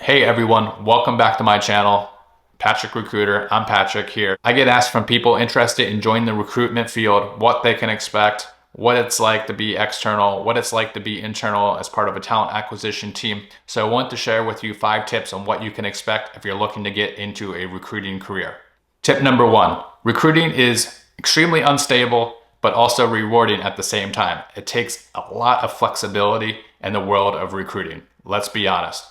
Hey everyone, welcome back to my channel, Patrick Recruiter. I'm Patrick here. I get asked from people interested in joining the recruitment field, what they can expect, what it's like to be external, what it's like to be internal as part of a talent acquisition team. So I want to share with you 5 tips on what you can expect if you're looking to get into a recruiting career. Tip number 1, recruiting is extremely unstable, but also rewarding at the same time. It takes a lot of flexibility in the world of recruiting. Let's be honest.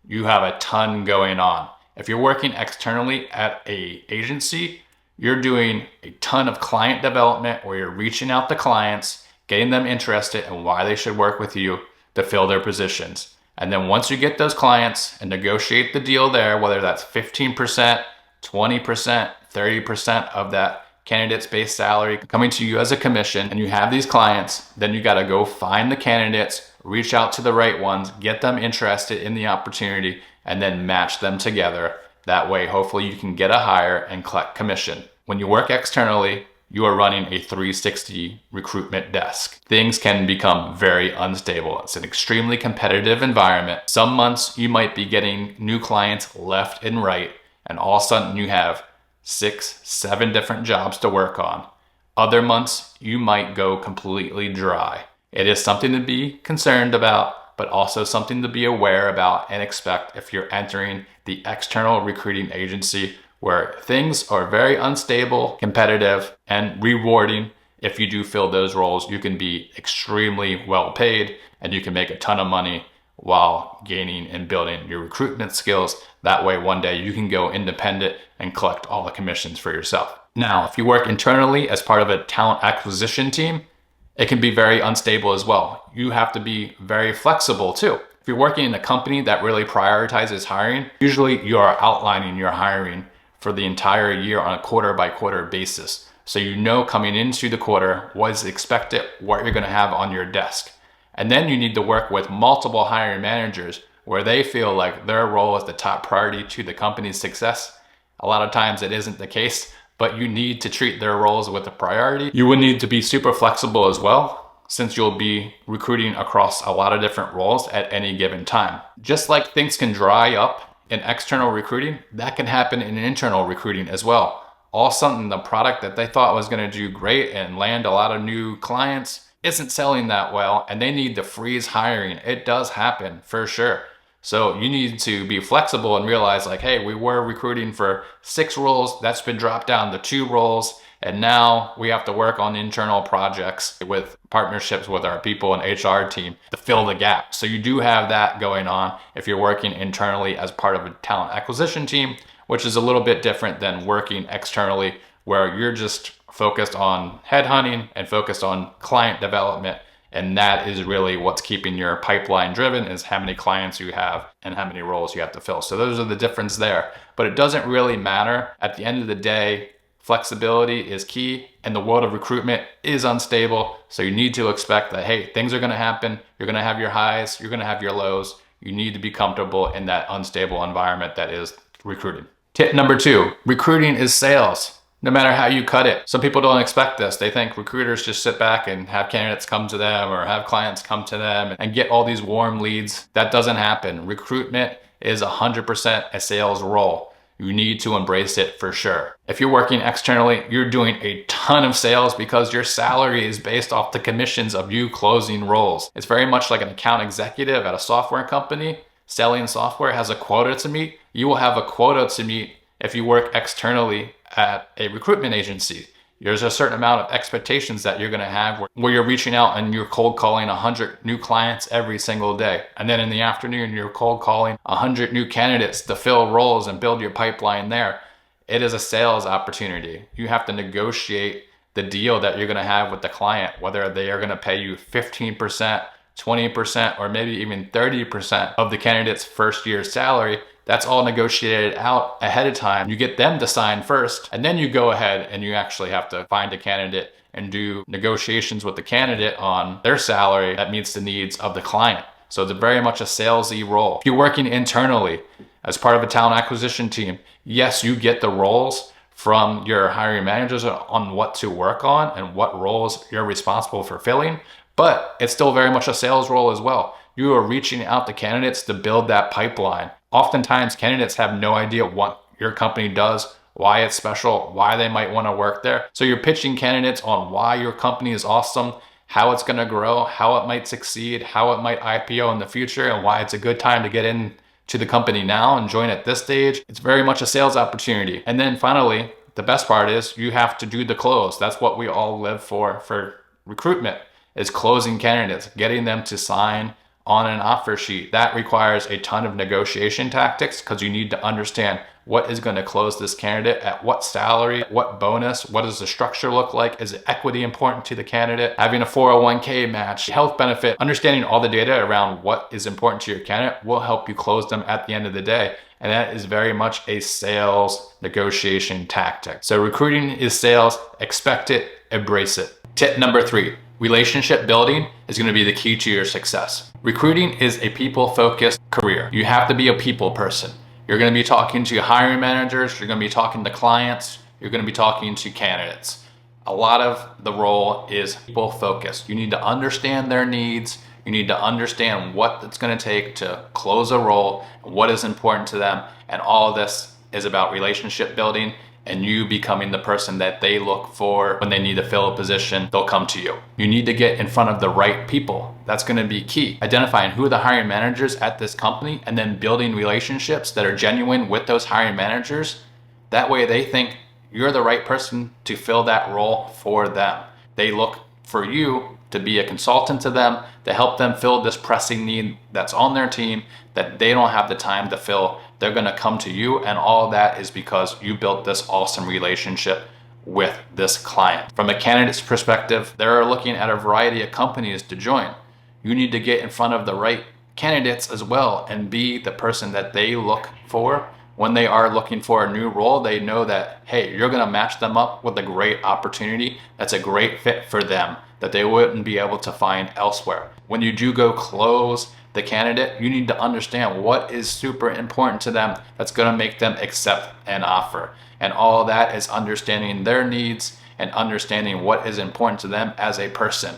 You have a ton going on. If you're working externally at an agency, you're doing a ton of client development where you're reaching out to clients, getting them interested in why they should work with you to fill their positions. And then once you get those clients and negotiate the deal there, whether that's 15%, 20%, 30% of that candidate's base salary coming to you as a commission, and you have these clients, then you got to go find the candidates, reach out to the right ones, get them interested in the opportunity, and then match them together. That way, hopefully you can get a hire and collect commission. When you work externally, you are running a 360 recruitment desk. Things can become very unstable. It's an extremely competitive environment. Some months you might be getting new clients left and right, and all of a sudden you have 6, 7 different jobs to work on. Other months, you might go completely dry. It is something to be concerned about, but also something to be aware about and expect if you're entering the external recruiting agency where things are very unstable, competitive, and rewarding. If you do fill those roles, you can be extremely well paid and you can make a ton of money while gaining and building your recruitment skills. That way, one day you can go independent and collect all the commissions for yourself. Now, if you work internally as part of a talent acquisition team, it can be very unstable as well. You have to be very flexible too. If you're working in a company that really prioritizes hiring, usually you are outlining your hiring for the entire year on a quarter by quarter basis. So you know coming into the quarter what is expected, what you're going to have on your desk. And then you need to work with multiple hiring managers where they feel like their role is the top priority to the company's success. A lot of times it isn't the case, but you need to treat their roles with a priority. You would need to be super flexible as well, since you'll be recruiting across a lot of different roles at any given time. Just like things can dry up in external recruiting, that can happen in internal recruiting as well. All of a sudden, the product that they thought was going to do great and land a lot of new clients isn't selling that well, and they need to freeze hiring. It does happen for sure. So you need to be flexible and realize like, hey, we were recruiting for 6 roles, that's been dropped down to 2 roles, and now we have to work on internal projects with partnerships with our people and HR team to fill the gap. So you do have that going on if you're working internally as part of a talent acquisition team, which is a little bit different than working externally where you're just focused on headhunting and focused on client development. And that is really what's keeping your pipeline driven, is how many clients you have and how many roles you have to fill. So those are the difference there. But it doesn't really matter. At the end of the day, flexibility is key, and the world of recruitment is unstable. So you need to expect that, hey, things are going to happen. You're going to have your highs, you're going to have your lows. You need to be comfortable in that unstable environment that is recruiting. Tip number 2, recruiting is sales. No matter how you cut it. Some people don't expect this. They think recruiters just sit back and have candidates come to them or have clients come to them and get all these warm leads. That doesn't happen. Recruitment is 100% a sales role. You need to embrace it for sure. If you're working externally, you're doing a ton of sales because your salary is based off the commissions of you closing roles. It's very much like an account executive at a software company. Selling software has a quota to meet. You will have a quota to meet if you work externally at a recruitment agency. There's a certain amount of expectations that you're going to have where you're reaching out and you're cold calling 100 new clients every single day. And then in the afternoon, you're cold calling 100 new candidates to fill roles and build your pipeline there. It is a sales opportunity. You have to negotiate the deal that you're going to have with the client, whether they are going to pay you 15%, 20%, or maybe even 30% of the candidate's first year's salary. That's all negotiated out ahead of time. You get them to sign first, and then you go ahead and you actually have to find a candidate and do negotiations with the candidate on their salary that meets the needs of the client. So it's very much a salesy role. If you're working internally as part of a talent acquisition team, yes, you get the roles from your hiring managers on what to work on and what roles you're responsible for filling, but it's still very much a sales role as well. You are reaching out to candidates to build that pipeline. Oftentimes, candidates have no idea what your company does, why it's special, why they might want to work there. So you're pitching candidates on why your company is awesome, how it's going to grow, how it might succeed, how it might IPO in the future, and why it's a good time to get in to the company now and join at this stage. It's very much a sales opportunity. And then finally, the best part is you have to do the close. That's what we all live for recruitment, is closing candidates, getting them to sign on an offer sheet. That requires a ton of negotiation tactics because you need to understand what is going to close this candidate at what salary, what bonus, what does the structure look like? Is equity important to the candidate? Having a 401k match, health benefit, understanding all the data around what is important to your candidate will help you close them at the end of the day. And that is very much a sales negotiation tactic. So recruiting is sales, expect it, embrace it. Tip number 3, relationship building is going to be the key to your success. Recruiting is a people-focused career. You have to be a people person. You're going to be talking to hiring managers, you're going to be talking to clients, you're going to be talking to candidates. A lot of the role is people-focused. You need to understand their needs. You need to understand what it's going to take to close a role, what is important to them, and all of this is about relationship building and you becoming the person that they look for when they need to fill a position. They'll come to you. You need to get in front of the right people. That's going to be key. Identifying who are the hiring managers at this company and then building relationships that are genuine with those hiring managers. That way they think you're the right person to fill that role for them. They look for you to be a consultant to them, to help them fill this pressing need that's on their team that they don't have the time to fill. They're gonna come to you, and all of that is because you built this awesome relationship with this client. From a candidate's perspective, they're looking at a variety of companies to join. You need to get in front of the right candidates as well and be the person that they look for. When they are looking for a new role, they know that, hey, you're gonna match them up with a great opportunity that's a great fit for them that they wouldn't be able to find elsewhere. When you do go close the candidate, you need to understand what is super important to them that's gonna make them accept an offer. And all of that is understanding their needs and understanding what is important to them as a person.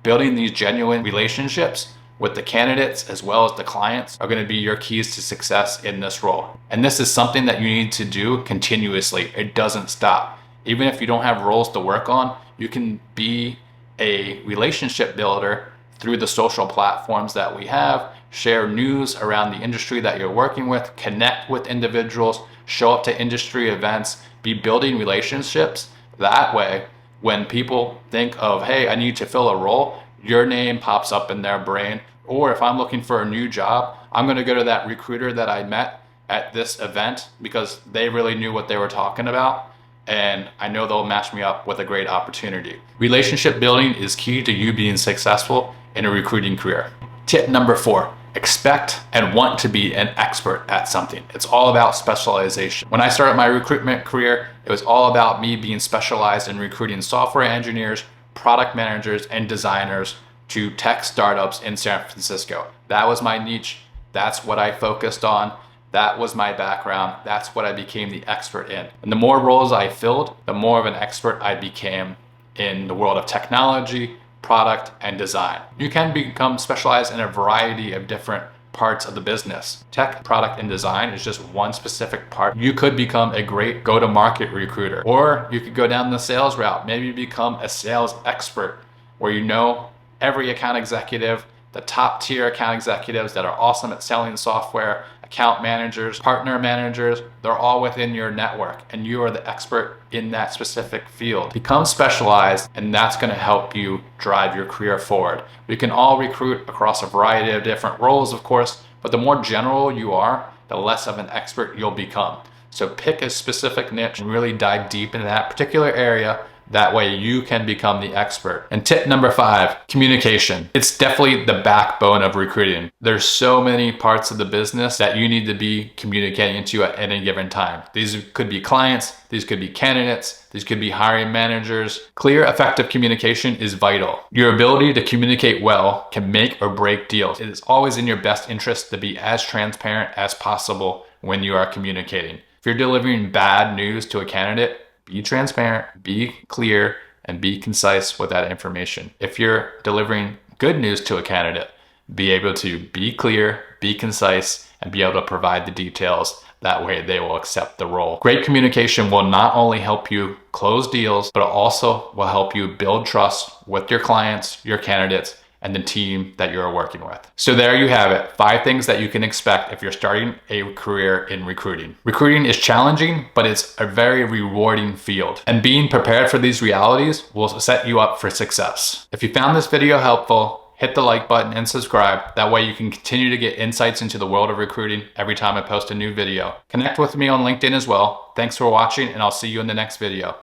Building these genuine relationships with the candidates as well as the clients are going to be your keys to success in this role. And this is something that you need to do continuously. It doesn't stop. Even if you don't have roles to work on, you can be a relationship builder through the social platforms that we have, share news around the industry that you're working with, connect with individuals, show up to industry events, be building relationships. That way, when people think of, hey, I need to fill a role, your name pops up in their brain. Or if I'm looking for a new job, I'm going to go to that recruiter that I met at this event because they really knew what they were talking about. And I know they'll match me up with a great opportunity. Relationship building is key to you being successful in a recruiting career. Tip number 4, expect and want to be an expert at something. It's all about specialization. When I started my recruitment career, it was all about me being specialized in recruiting software engineers, product managers, and designers to tech startups in San Francisco. That was my niche. That's what I focused on. That was my background. That's what I became the expert in. And the more roles I filled, the more of an expert I became in the world of technology, product, and design. You can become specialized in a variety of different parts of the business. Tech, product, and design is just one specific part. You could become a great go-to-market recruiter, or you could go down the sales route. Maybe you become a sales expert where you know every account executive, the top tier account executives that are awesome at selling software, account managers, partner managers, they're all within your network and you are the expert in that specific field. Become specialized, and that's going to help you drive your career forward. We can all recruit across a variety of different roles, of course, but the more general you are, the less of an expert you'll become. So pick a specific niche and really dive deep into that particular area. That way you can become the expert. And tip number 5, communication. It's definitely the backbone of recruiting. There's so many parts of the business that you need to be communicating to at any given time. These could be clients, these could be candidates, these could be hiring managers. Clear, effective communication is vital. Your ability to communicate well can make or break deals. It is always in your best interest to be as transparent as possible when you are communicating. If you're delivering bad news to a candidate, be transparent, be clear, and be concise with that information. If you're delivering good news to a candidate, be able to be clear, be concise, and be able to provide the details. That way they will accept the role. Great communication will not only help you close deals, but it also will help you build trust with your clients, your candidates, and the team that you're working with. So there you have it, 5 things that you can expect if you're starting a career in recruiting. Recruiting is challenging, but it's a very rewarding field. And being prepared for these realities will set you up for success. If you found this video helpful, hit the like button and subscribe. That way you can continue to get insights into the world of recruiting every time I post a new video. Connect with me on LinkedIn as well. Thanks for watching, and I'll see you in the next video.